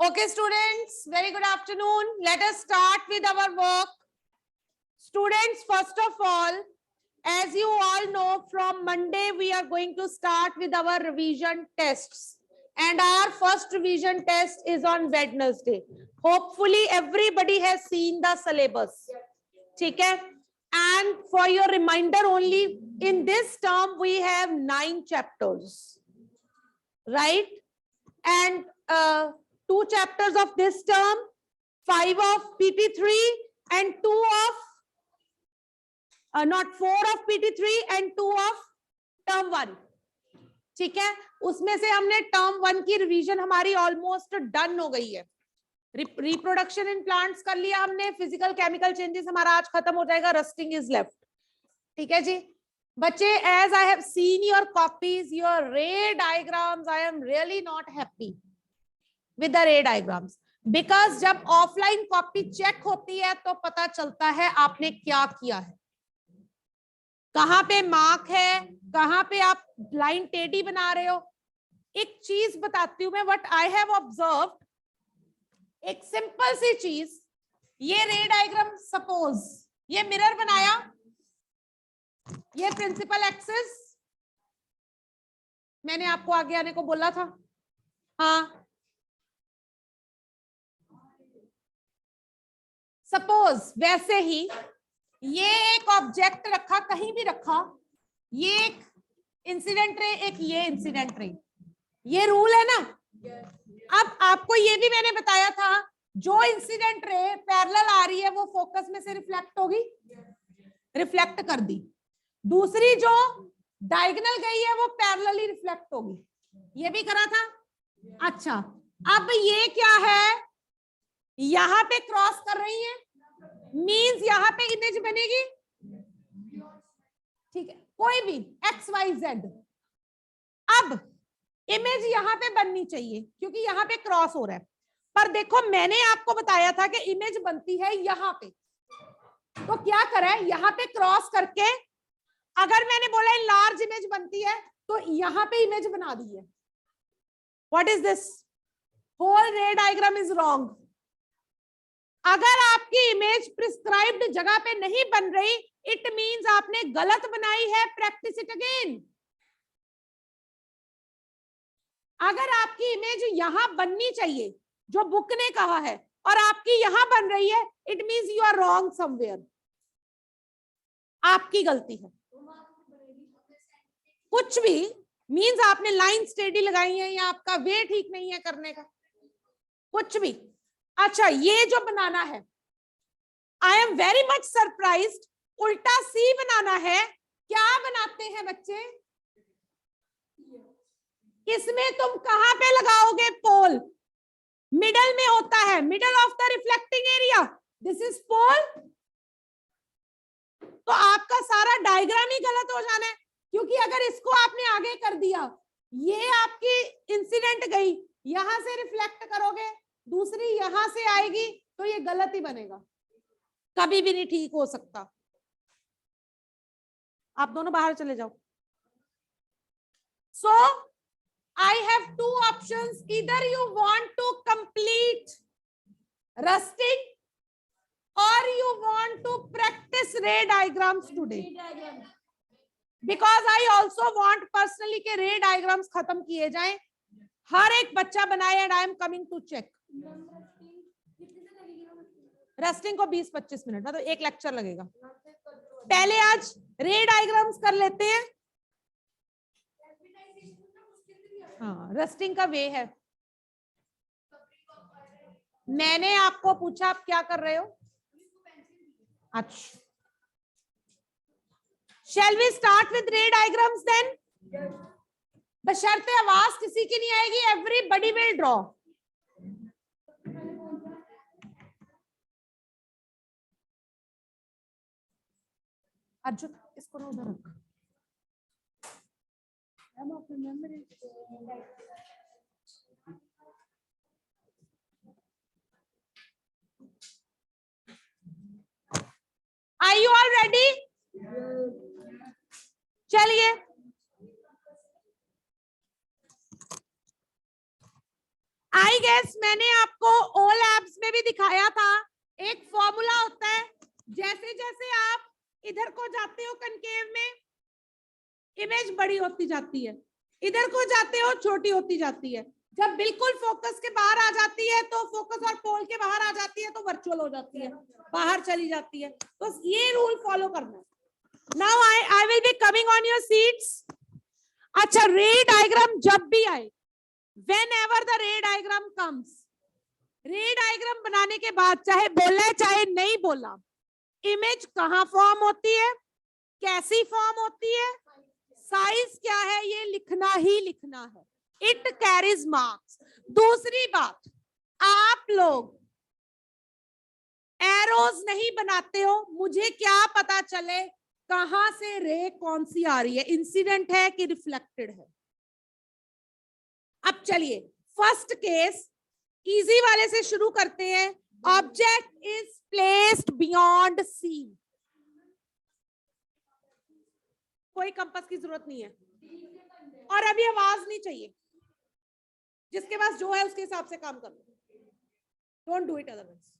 Okay, students, very good afternoon. Let us start with our work. Students, first of all, as you all know, from Monday we are going to start with our revision tests. And our first revision test is on Wednesday. Hopefully, everybody has seen the syllabus. Okay? And for your reminder only, in this term, we have 9 chapters. Right? And 2 chapters of this term, 5 of PT3 and 2 of not 4 of PT3 and 2 of term 1. ठीक है, उसमें से हमने term 1 की revision हमारी almost done हो गई है. रिप्रोडक्शन इन प्लांट्स कर लिया हमने, फिजिकल केमिकल चेंजेस हमारा आज खत्म हो जाएगा, रस्टिंग इज लेफ्ट. ठीक है जी बच्चे, as I have seen your copies, your ray diagrams, I am really not happy with the ray diagrams, because जब ऑफलाइन कॉपी चेक होती है तो पता चलता है आपने क्या किया है, कहां पे मार्क है, कहां पे आप लाइन टेढ़ी बना रहे हो. एक चीज बताती हूं मैं, व्हाट आई हैव ऑब्जर्व्ड, एक सिंपल सी चीज, ये रे डायग्राम, सपोज ये मिरर बनाया, ये प्रिंसिपल एक्सिस, मैंने आपको आगे आने को बोला था. हाँ, सपोज वैसे ही ये एक ऑब्जेक्ट रखा, कहीं भी रखा, ये एक इंसिडेंट रे, एक ये इंसिडेंट रे, ये रूल है ना. अब आपको ये भी मैंने बताया था, जो इंसिडेंट रे पैरेलल आ रही है वो फोकस में से रिफ्लेक्ट होगी, रिफ्लेक्ट कर दी. दूसरी जो डायगोनल गई है वो पैरेलली रिफ्लेक्ट होगी, ये भी करा था. अच्छा, अब ये क्या है, यहां पे क्रॉस कर रही है, मींस यहां पे इमेज बनेगी. ठीक है, कोई भी XYZ. अब इमेज यहां पे बननी चाहिए क्योंकि यहां पे क्रॉस हो रहा है, पर देखो मैंने आपको बताया था कि इमेज बनती है यहां पे, तो क्या करा है, यहां पे क्रॉस करके, अगर मैंने बोला लार्ज इमेज बनती है तो यहां पे इमेज बना दी है. What is this, whole ray diagram is wrong. अगर आपकी इमेज प्रिस्क्राइब्ड जगह पे नहीं बन रही, इट मींस आपने गलत बनाई है. Practice it again. अगर आपकी इमेज यहां बननी चाहिए जो बुक ने कहा है और आपकी यहां बन रही है, it means you are wrong somewhere, आपकी गलती है. कुछ भी मींस आपने लाइन स्टेडी लगाई है या आपका वे ठीक नहीं है करने का, कुछ भी. अच्छा, ये जो बनाना है, I am very much surprised, उल्टा सी बनाना है. क्या बनाते हैं बच्चे, इसमें तुम कहां पे लगाओगे पोल, मिडल में होता है, middle of the reflecting area, this is pole. तो आपका सारा डायग्राम ही गलत हो जाना है, क्योंकि अगर इसको आपने आगे कर दिया, ये आपकी इंसिडेंट गई, यहां से रिफ्लेक्ट करोगे, दूसरी यहां से आएगी, तो ये गलत ही बनेगा, कभी भी नहीं ठीक हो सकता. आप दोनों बाहर चले जाओ. सो I have 2 options. Either you want to complete rusting or you want to practice ray diagrams today. Because I also want personally के ray diagrams खत्म किए जाएं, हर एक बच्चा बनाए, and I am coming to check. Rusting को 20-25 minute, मतलब एक लेक्चर लगेगा. पहले आज रे डायग्राम्स कर लेते हैं. हाँ, रस्टिंग का वे है. मैंने आपको पूछा आप क्या कर रहे हो. अच्छा, shall we start with ray diagrams then. बशर्ते आवाज किसी की नहीं आएगी, एवरीबॉडी विल ड्रॉ. अर्जुन, इसको ना उधर रख. Are you all ready? चलिए, आई गेस मैंने आपको ओ लैब्स में भी दिखाया था, एक फॉर्मूला होता है, जैसे जैसे आप इधर को जाते हो कनकेव में, इमेज बड़ी होती जाती है, इधर को जाते हो छोटी होती जाती है, जब बिल्कुल फोकस के बाहर आ जाती है तो फोकस और पोल के बाहर आ जाती है तो वर्चुअल हो जाती है, बाहर चली जाती है। तो ये रूल फॉलो करना है। Now I will be coming on your seats. अच्छा, रे डायग्राम जब भी आए, whenever the रे डायग्राम comes, रे डायग्राम बनाने के बाद चाहे बोला है चाहे नहीं बोला, इमेज कहाँ फॉर्म होती है, कैसी फॉर्म होती है, साइज क्या है, ये लिखना ही लिखना है। It carries marks. दूसरी बात, आप लोग एरोज नहीं बनाते हो, मुझे क्या पता चले कहां से रे कौन सी आ रही है, इंसिडेंट है कि रिफ्लेक्टेड है। अब चलिए फर्स्ट केस इजी वाले से शुरू करते हैं। Object is placed beyond C. कोई कंपास की जरूरत नहीं है और अभी आवाज नहीं चाहिए, जिसके पास जो है उसके हिसाब से काम कर लो, don't do it otherwise.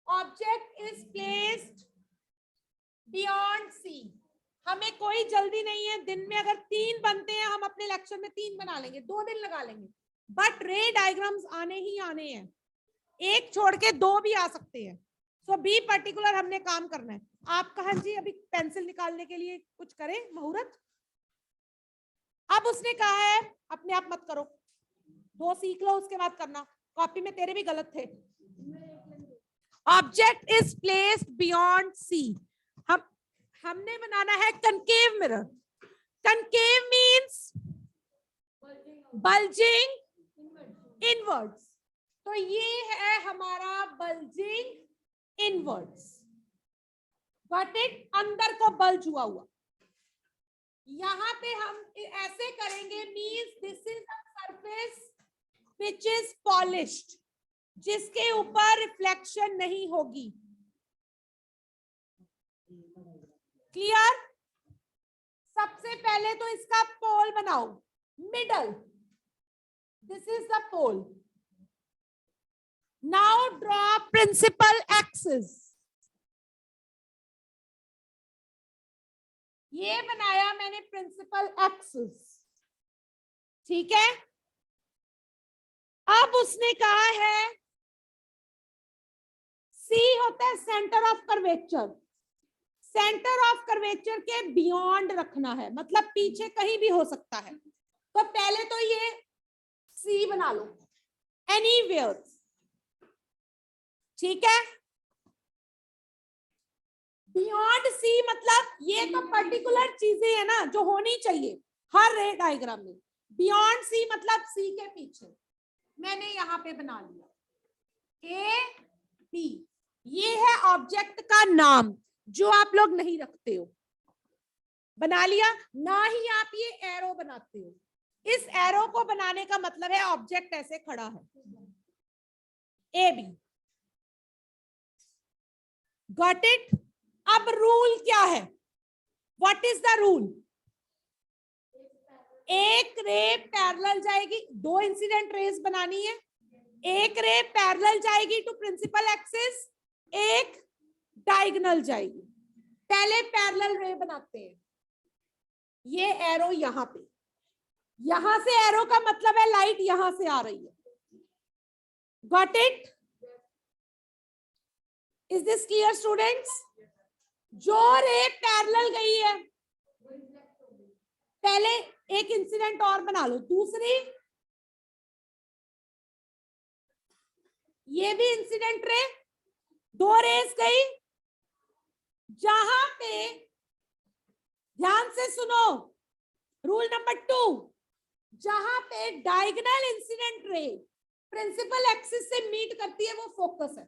Object is placed beyond seen. हमें कोई जल्दी नहीं है, दिन में अगर 3 बनते हैं हम अपने लेक्चर में 3 बना लेंगे, 2 दिन लगा लेंगे, बट रे डायग्राम्स आने ही आने हैं, एक छोड़ के 2 भी आ सकते हैं। सो बी पर्टिकुलर, हमने काम करना है। आप कहा जी अभी पेंसिल निकालने के लिए कुछ करें मुहूर्त। अब उसने कहा है अपने आप मत करो, 2 सीख लो उसके बाद करना, कॉपी में तेरे भी गलत थे। Object is placed beyond C. हमने बनाना है concave mirror. Concave means bulging inwards, तो ये है हमारा बल्जिंग इनवर्ड्स। Got it? अंदर को बल्ज हुआ हुआ। यहां पे हम ऐसे करेंगे, means this is a surface which is polished, जिसके ऊपर रिफ्लेक्शन नहीं होगी। क्लियर? सबसे पहले तो इसका पोल बनाओ, middle, this is the pole. Now draw principal axis. ये बनाया मैंने प्रिंसिपल एक्सिस, ठीक है। अब उसने कहा है सी होता है centre of curvature, centre of curvature के बियॉन्ड रखना है, मतलब पीछे कहीं भी हो सकता है। तो पहले तो ये सी बना लो, एनीवेयर, ठीक है। बियॉन्ड सी मतलब ये तो पर्टिकुलर चीजें है ना जो होनी चाहिए हर रे डायग्राम में। बियॉन्ड सी मतलब सी के पीछे। मैंने यहां पे बना लिया ए बी। ये है ऑब्जेक्ट का नाम जो आप लोग नहीं रखते हो, बना लिया ना ही आप ये एरो बनाते हो। इस एरो को बनाने का मतलब है ऑब्जेक्ट ऐसे खड़ा है, ए बी। Got it? अब रूल क्या है? What is the rule? एक रे पैरेलल जाएगी, 2 इंसिडेंट रेज बनानी है, एक रे पैरेलल जाएगी टू प्रिंसिपल एक्सिस, एक डायगोनल जाएगी। पहले पैरेलल रे बनाते हैं। ये एरो यहां पे, यहां से एरो का मतलब है लाइट यहां से आ रही है। Got it? Is this clear students? जो रे पैरेलल गई है, पहले एक इंसिडेंट और बना लो, दूसरी ये भी इंसिडेंट रे, 2 रेस गई। जहां पे, ध्यान से सुनो रूल नंबर 2, जहां पे diagonal incident ray principal axis से मीट करती है वो फोकस है।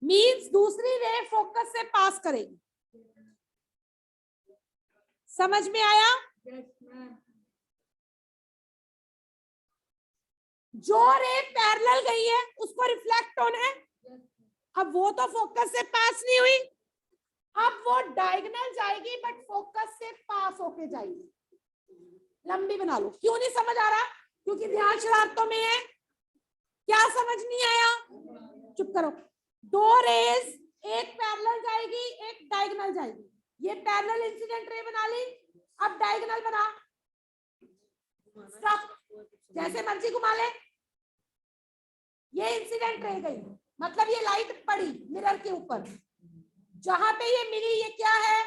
मींस दूसरी रे फोकस से पास करेगी। समझ में आया? जो रे पैरेलल गई है उसको रिफ्लेक्ट होना है। अब वो तो फोकस से पास नहीं हुई, अब वो डायगोनल जाएगी बट फोकस से पास होके जाएगी। लंबी बना लो। क्यों नहीं समझ आ रहा? क्योंकि ध्यान शरारतों में है। क्या समझ नहीं आया? चुप करो। दो रेज, एक पैरेलल जाएगी, एक डायगोनल जाएगी। ये पैरेलल इंसिडेंट रे बना ली, अब डायगोनल बना। स्टॉप, जैसे मर्जी घुमा ले। ये इंसिडेंट रे गई, मतलब ये लाइट पड़ी मिरर के ऊपर, जहां पे ये मिली, ये क्या है?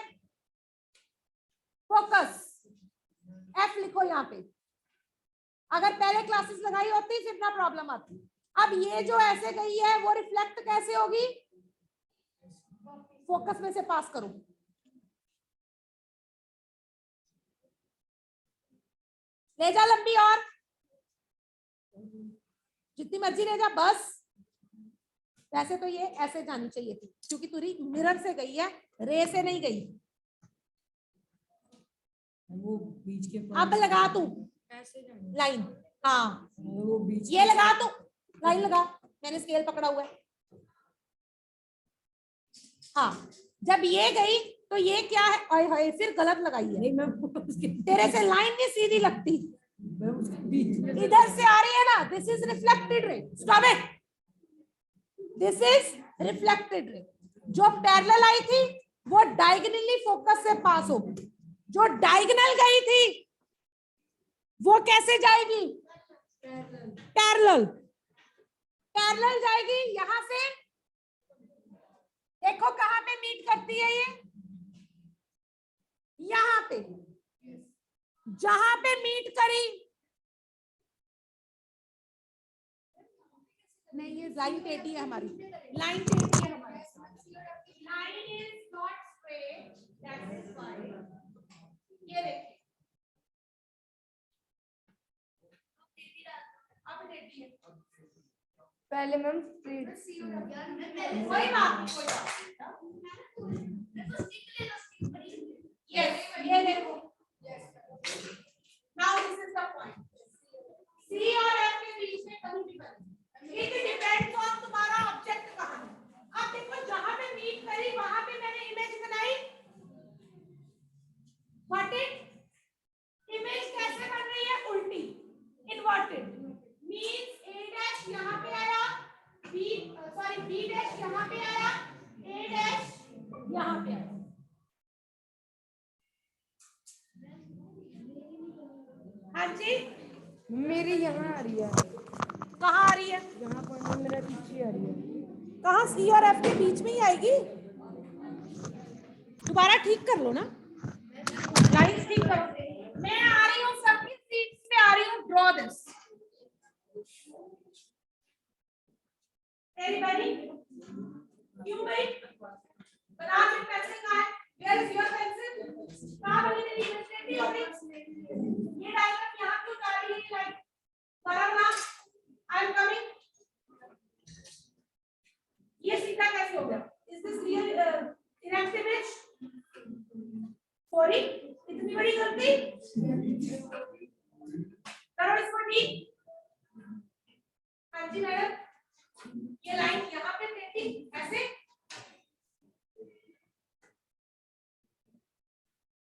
फोकस। एफ लिखो यहाँ पे। अगर पहले क्लासेस लगाई होती फिर ना प्रॉब्लम आती। अब ये जो ऐसे गई है वो रिफ्लेक्ट कैसे होगी? फोकस में से पास करो। ले जा लंबी, और जितनी मर्जी ले जा बस। वैसे तो ये ऐसे जानी चाहिए थी, क्योंकि तुरी मिरर से गई है, रे से नहीं गई। वो बीच के अब लगा तू लाइन। हाँ वो बीच ये लगा तू लाइन लगा, मैंने स्केल पकड़ा हुआ है। हाँ जब ये गई तो ये क्या है? आय हाय, फिर गलत लगाई है। नहीं मैं तेरे से लाइन नहीं सीधी लगती, बीच में इधर से आ रही है ना। This is reflected ray. Stop it, this is reflected ray. जो पैरेलल आई थी वो डायगोनली फोकस से पास हो, जो डायगोनल गई थी वो कैसे जाएगी? पैरेलल। पैरेलल जाएगी यहां से। देखो कहां पे मीट करती है ये? यहां पे। जहां पे मीट करी, नहीं ये लाइन टेढ़ी है हमारी, लाइन टेढ़ी है हमारी। Line is not straight, that is why. ये देखिए अब टेढ़ी है। पहले मैम स्ट्रेट। कोई बात नहीं, कोई बात नहीं। यस ये देखो। Now this is the point. C और एफ के बीच में कहीं भी बने, इट डिपेंड्स ऑन तुम्हारा ऑब्जेक्ट कहां है। अब देखो जहां पे मीट करी वहां पे मैंने इमेज बनाई। व्हाट इट इमेज कैसे बन रही है? उल्टी, इन्वर्टेड। मींस ए डैश यहां पे आया, बी सॉरी बी डैश यहां पे आया, ए डैश यहां पे आया। हाँ जी मेरी यहाँ आ रही है। कहाँ आ रही है? यहाँ पर मेरा पीछे आ रही है। कहाँ? सी और एफ के बीच में ही आएगी। दोबारा ठीक कर लो ना, लाइंस ठीक करो। मैं आ रही हूँ सबकी सीट्स पे आ रही हूँ। Draw this anybody. क्यों भाई? बता दे पेंसिल कहाँ है? Where is your pencil? कहाँ बनी तेरी पेंसिल? भी होगी ये डायग्राम यहाँ क्यों जा रही है? लाइन बराबर ना। I am coming. ये सीधा कैसे हो गया? Is this real erect image? Sorry इतनी बड़ी गलती करो इसको ठीक। हाँ जी मैडम, ये लाइन यहाँ पे टेढ़ी ऐसे,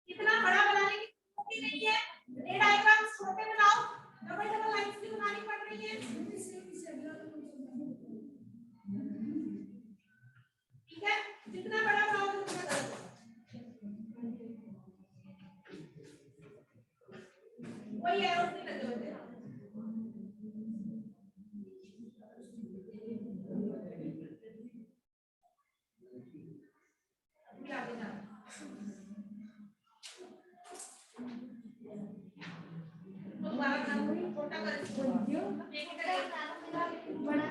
इतना बड़ा बनाने की जरूरत नहीं है। ये डायग्राम छोटे बनाओ, डबल डबल लाइंस भी बनानी पड़ रही है। ठीक है, जितना बड़ा बनाओगे उतना गलत। वही एरोस नहीं लगे होते। आगे जाना दोबारा बनाऊंगी, छोटा कर बड़ा।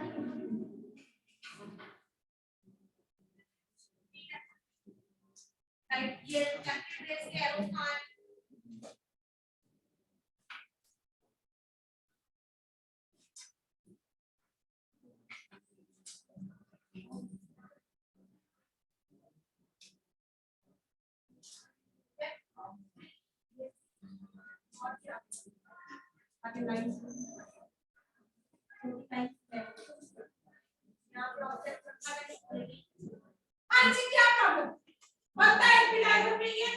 राइट, ये चैप्टर बेस के एरोस कहां है? आगे लाइन हाँ जी क्या प्रॉब्लम बनता है? डायग्राम में ये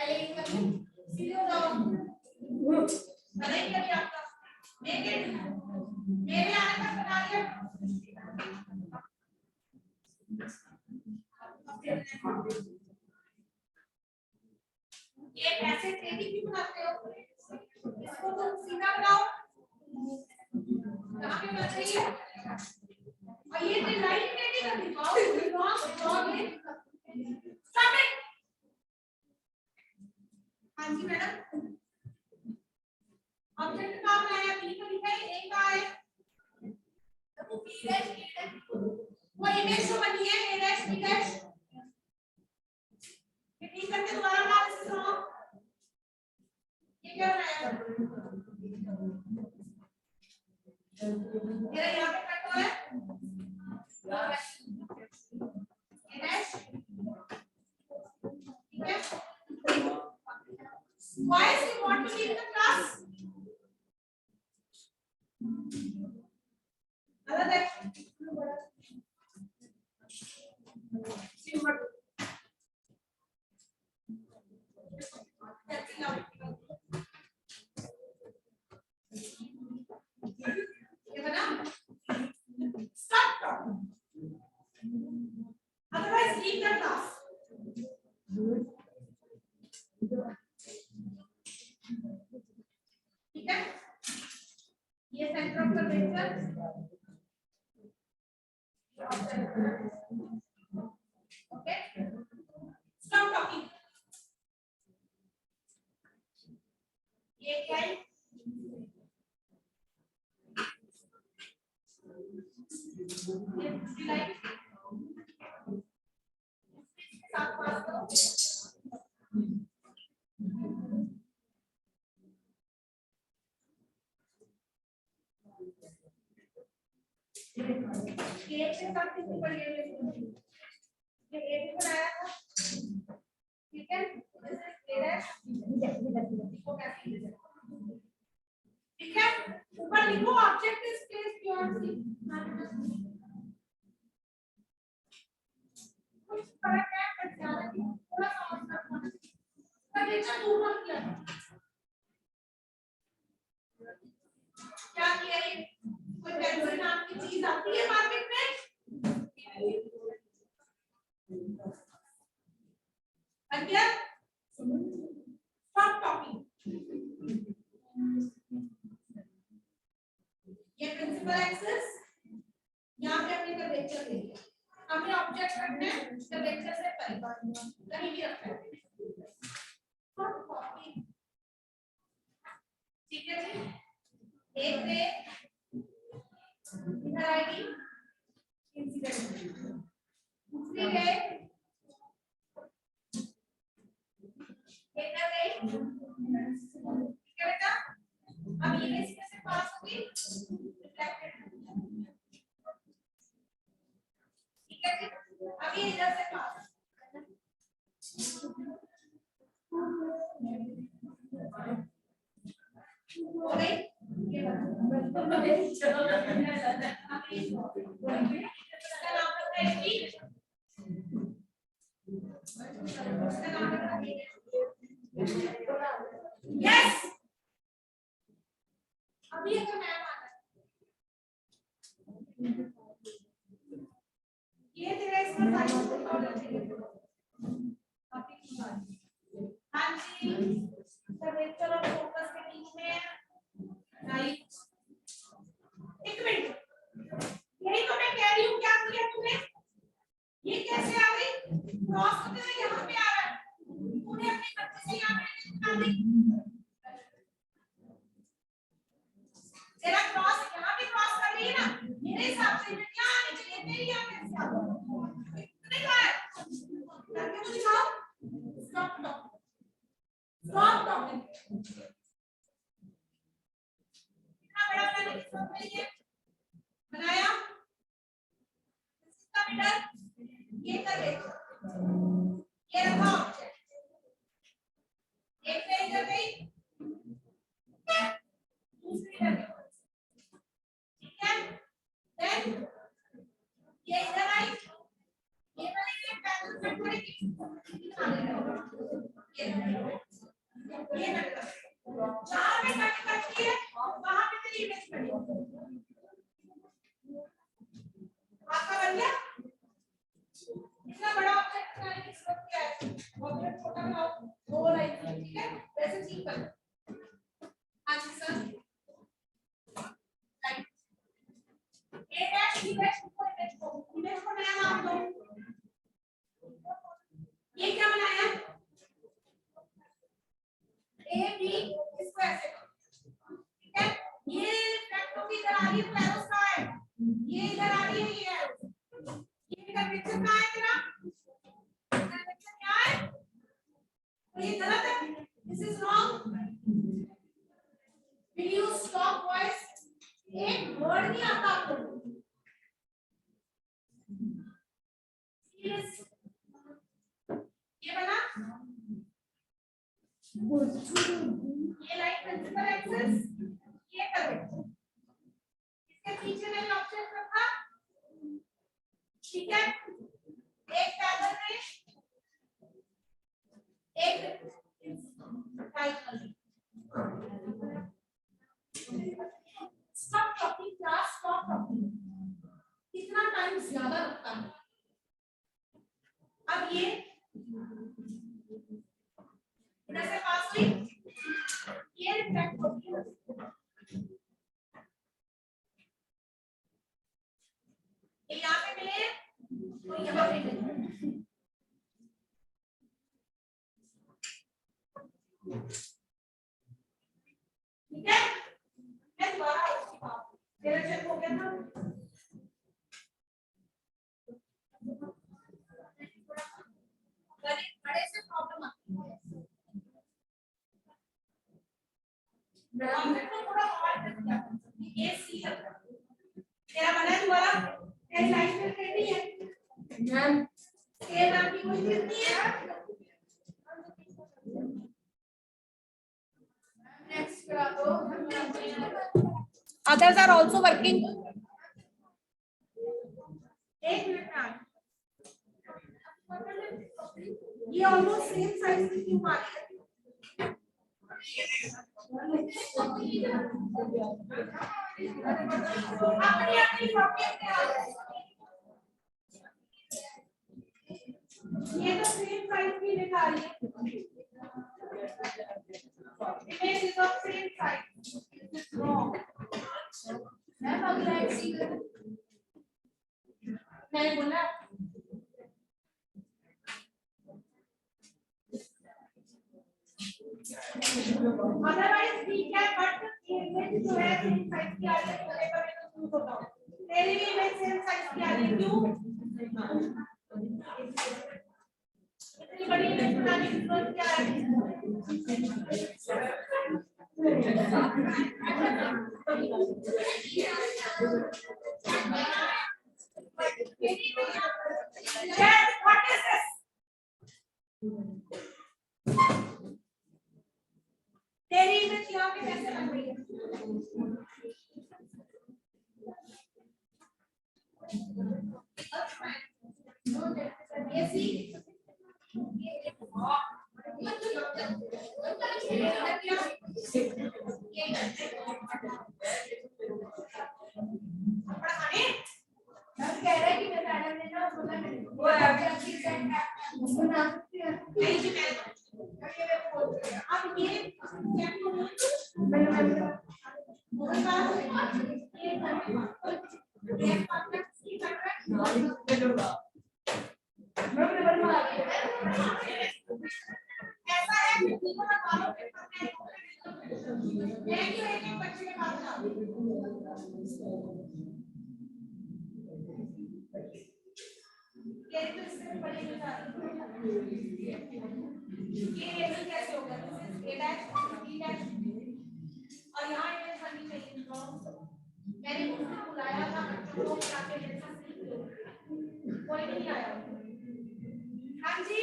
पहले ये कर लूं, सीधे हो जाओ, बनाइए अभी आपका, मेक इट, मेरे आने तक बना लिया। ये ऐसे टेढ़ी क्यों बनाते हो? इसको तो सीधा बनाओ, कहाँ पे बन रही है? और ये लाइन टेढ़ी कर दिखाओ, रॉन्ग है। Stop it. हाँ जी मैडम, ऑब्जेक्ट कहाँ बनाया? बी को लिखा है, ए का है, वो बी डैश, वो इमेज जो बनी है ए डैश बी डैश, ये ठीक करके दोबारा एनालिसिस करो। ये क्या बनाया? मेरा यहाँ पे कट हो रहा है, ए डैश, ठीक है? Why is he want to leave the class? गलत है। ये बना? Stop talking. Otherwise, leave the class. ठीक है? ये centre of curvature, okay? Stop talking. ये क्या है? ये दूसरी लाइन साथ पास करो। एक से साथ कितनी पड़ी है? ये एक बनाया था, ठीक है? ठीक है, ऊपर लिखो object is placed beyond C. कुछ फर्क है पर ज्यादा नहीं, थोड़ा सा और फर्क होना चाहिए। कर्वेचर दूर मत किया, क्या किया? ये कोई पेंसिल नाम की चीज आती है मार्केट में, अगर स्टॉप टॉकिंग। ये प्रिंसिपल एक्सेस, यहाँ पे हमने कर्वेचर ले लिया, हमने ऑब्जेक्ट रखना है कर्वेचर से परे, कहीं भी रखना है, ठीक है जी? एक रे इधर आएगी इंसिडेंट, दूसरी रे इधर रे, ठीक है बेटा? अब ये इसमें से पास होगी रिफ्लेक्टेड, ठीक है जी? अब ये इधर से पास हो गई, ये चलो यस, अभी अगर मैम आ जाए, ये तेरा इसका फाइल हाँ जी, कर्वेचर और फोकस के बीच में राइट। एक मिनट, यही तो मैं कह रही हूँ, क्या किया तूने? ये कैसे आ गई? क्रॉस तो तेरा यहाँ पे आ रहा है, तूने अपने बच्चे से यहाँ पे बना दी, तेरा क्रॉस यहाँ पे क्रॉस कर रही है ना, मेरे हिसाब से ये क्या आने चाहिए? तेरी यहाँ पे से आ तूने कहा है करके तो दिखाओ। Stop talking, stop talking. कितना बड़ा बनाने की जरूरत नहीं है, बनाया इसका मिडल, ये कर ले, ये रखा ऑब्जेक्ट, एक पे इधर गई, दूसरी इधर गई, ठीक है? देन ये इधर आई, ये वाली ये पैनल कट करेगी, ये ऑब्जेक्ट छोटा बनाओ, 2 लाइन की, ठीक है, वैसे ठीक करो। हाँ जी सर, राइट, ए डैश बी डैश को इमेज को नया नाम दो। ये क्या बनाया, ए बी, इसको ऐसे करो, ठीक है। ये रिफ्लेक्ट की इधर आ रही है, तो एरोस कहाँ है, ये इधर आ रही है, ये एरोस, ये कन्वेंशन कहाँ है तेरा, कन्वेंशन क्या है, तो ये गलत है, this is wrong. Will you stop voice, एक वर्ड नहीं आता आपको, ये बना, ये लाइन प्रिंसिपल एक्सेस, ये करो, इसके पीछे मैंने ऑब्जेक्ट रखा, ठीक है, एक पैदल में एक cycle. Stop talking class, stop talking, कितना टाइम ज्यादा लगता है। अब ये इधर से पास हुई, ये रिफ्लेक्ट होती है, ये यहाँ पे मिले तो यहाँ पे मिले, ठीक है। मैं दोबारा उसकी बात, तेरा चेक हो गया था, बड़े से प्रॉब्लम आती है, मैं थोड़ा और कर दिया, ये सी है तेरा बना दोबारा, तेरी लाइन में रेडी है मैम, ये नाम की कोई कितनी है, नेक्स्ट करा दो, others are also working, एक मिनट में, ये ऑलमोस्ट सेम साइज की क्यों आ रही है, अपनी अपनी प्रॉब्लम क्या है, ये तो सेम साइज की दिखा रही है, image is of same size, this is wrong. मैं अगला एक मैंने बोला अदरवाइज ठीक है, बट इमेज जो है सेम साइज की आ रही है, तो पेपर में तो शूट होता है, तेरी भी इमेज सेम साइज की आ रही है, क्यों इतनी बड़ी इमेज बनाने की जरूरत क्या है, what is this, तेरी इमेज यहाँ पे कैसे बन रही है, ये सी, कह रहा है कि मैडम ने ना बोला वो नहीं जी अब ये ऐसा है एक बच्चे के पास ये लेवल कैसे होगा, ए डैश बी डैश, और यहाँ इमेज बननी चाहिए, मैंने उसको बुलाया था बच्चों को ताकि मेरे साथ कोई नहीं आया, हाँ जी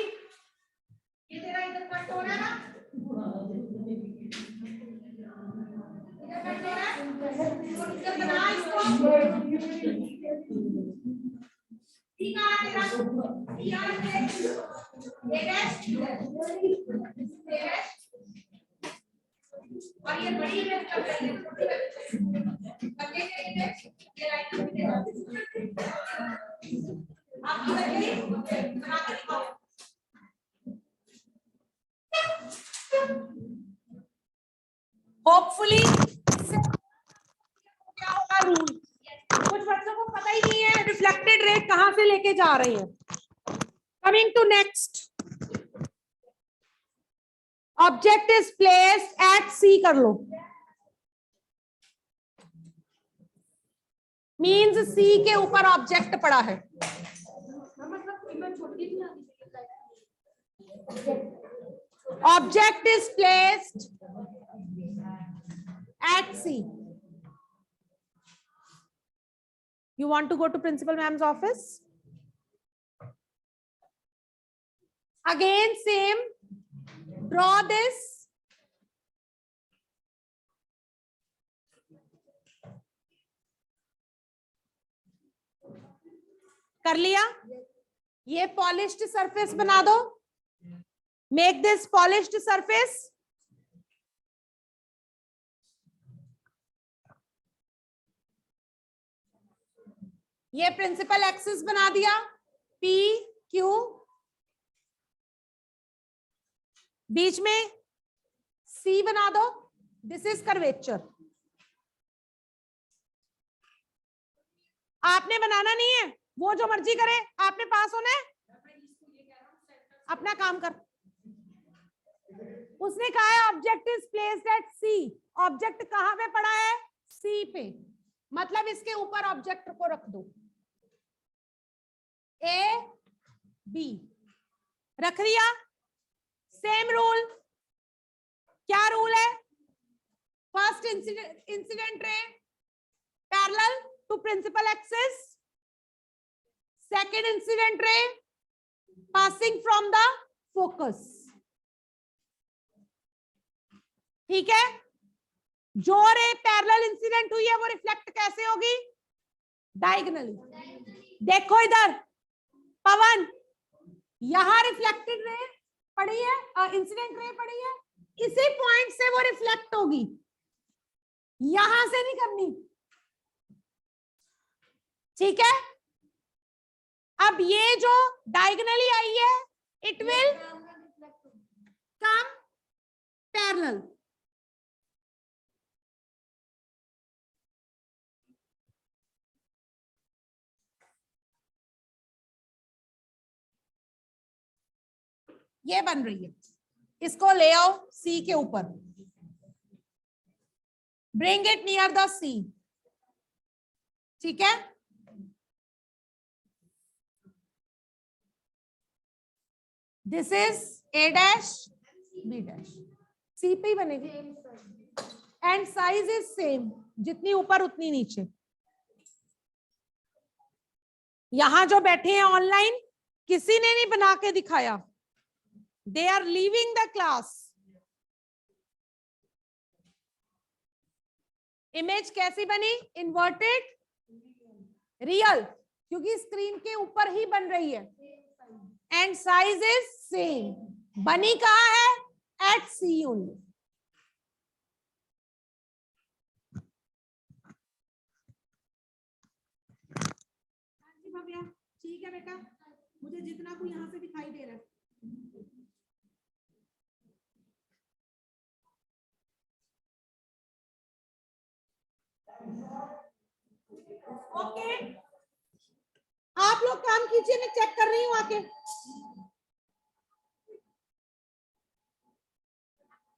ये तेरा इधर कट हो रहा है ना, इधर कट हो रहा है, इधर बना इसको, ठीक है तेरा यहाँ पे ए डैश ए डैश, और ये बड़ी इमेज चल रही है, बच्चे के इमेज ये लाइन में आप इधर के बना के दिखाओ, होपफुली क्या होगा रूल। कुछ बच्चों को पता ही नहीं है रिफ्लेक्टेड रे कहां से लेके जा रहे हैं। Coming to next, object is placed at C कर लो, मीन्स सी के ऊपर ऑब्जेक्ट पड़ा है। Object is placed at C. You want to go to principal ma'am's office? Again same, draw this. कर लिया? ये पॉलिश्ड सरफेस बना दो, मेक दिस पॉलिश्ड सरफेस। ये प्रिंसिपल एक्सिस बना दिया, पी क्यू, बीच में सी बना दो, दिस इज कर्वेचर। आपने बनाना नहीं है, वो जो मर्जी करे, आपने पास होना है, अपना काम कर। उसने कहा है object is placed at C, object कहां पे पड़ा है? सी पे, मतलब इसके ऊपर ऑब्जेक्ट को रख दो। ए बी रख दिया, सेम रूल। क्या रूल है? First incident ray parallel to principal axis, second incident ray passing from the focus. ठीक है, जो रे पैरेलल इंसिडेंट हुई है वो रिफ्लेक्ट कैसे होगी? डायगोनली। देखो इधर पवन, यहां रिफ्लेक्टेड रे पड़ी है, इंसिडेंट रे पड़ी है, इसी पॉइंट से वो रिफ्लेक्ट होगी, यहां से नहीं करनी। ठीक है, अब ये जो डायगोनली आई है इट विल कम पैरेलल। ये बन रही है, इसको ले आओ सी के ऊपर, bring it near the C. ठीक है, this is a dash B dash, C पे ही बनेगी एंड साइज इज सेम, जितनी ऊपर उतनी नीचे। यहां जो बैठे हैं ऑनलाइन, किसी ने नहीं बना के दिखाया, they are leaving the class। Image कैसी बनी? इन्वर्टेड रियल, क्योंकि स्क्रीन के ऊपर ही बन रही है, एंड साइज इज सेम। बनी कहाँ है? एट सी ओनली। भव्या ठीक है बेटा, मुझे जितना कोई यहाँ से दिखाई दे रहा है। ओके, आप लोग काम कीजिए, मैं चेक कर रही हूँ आके।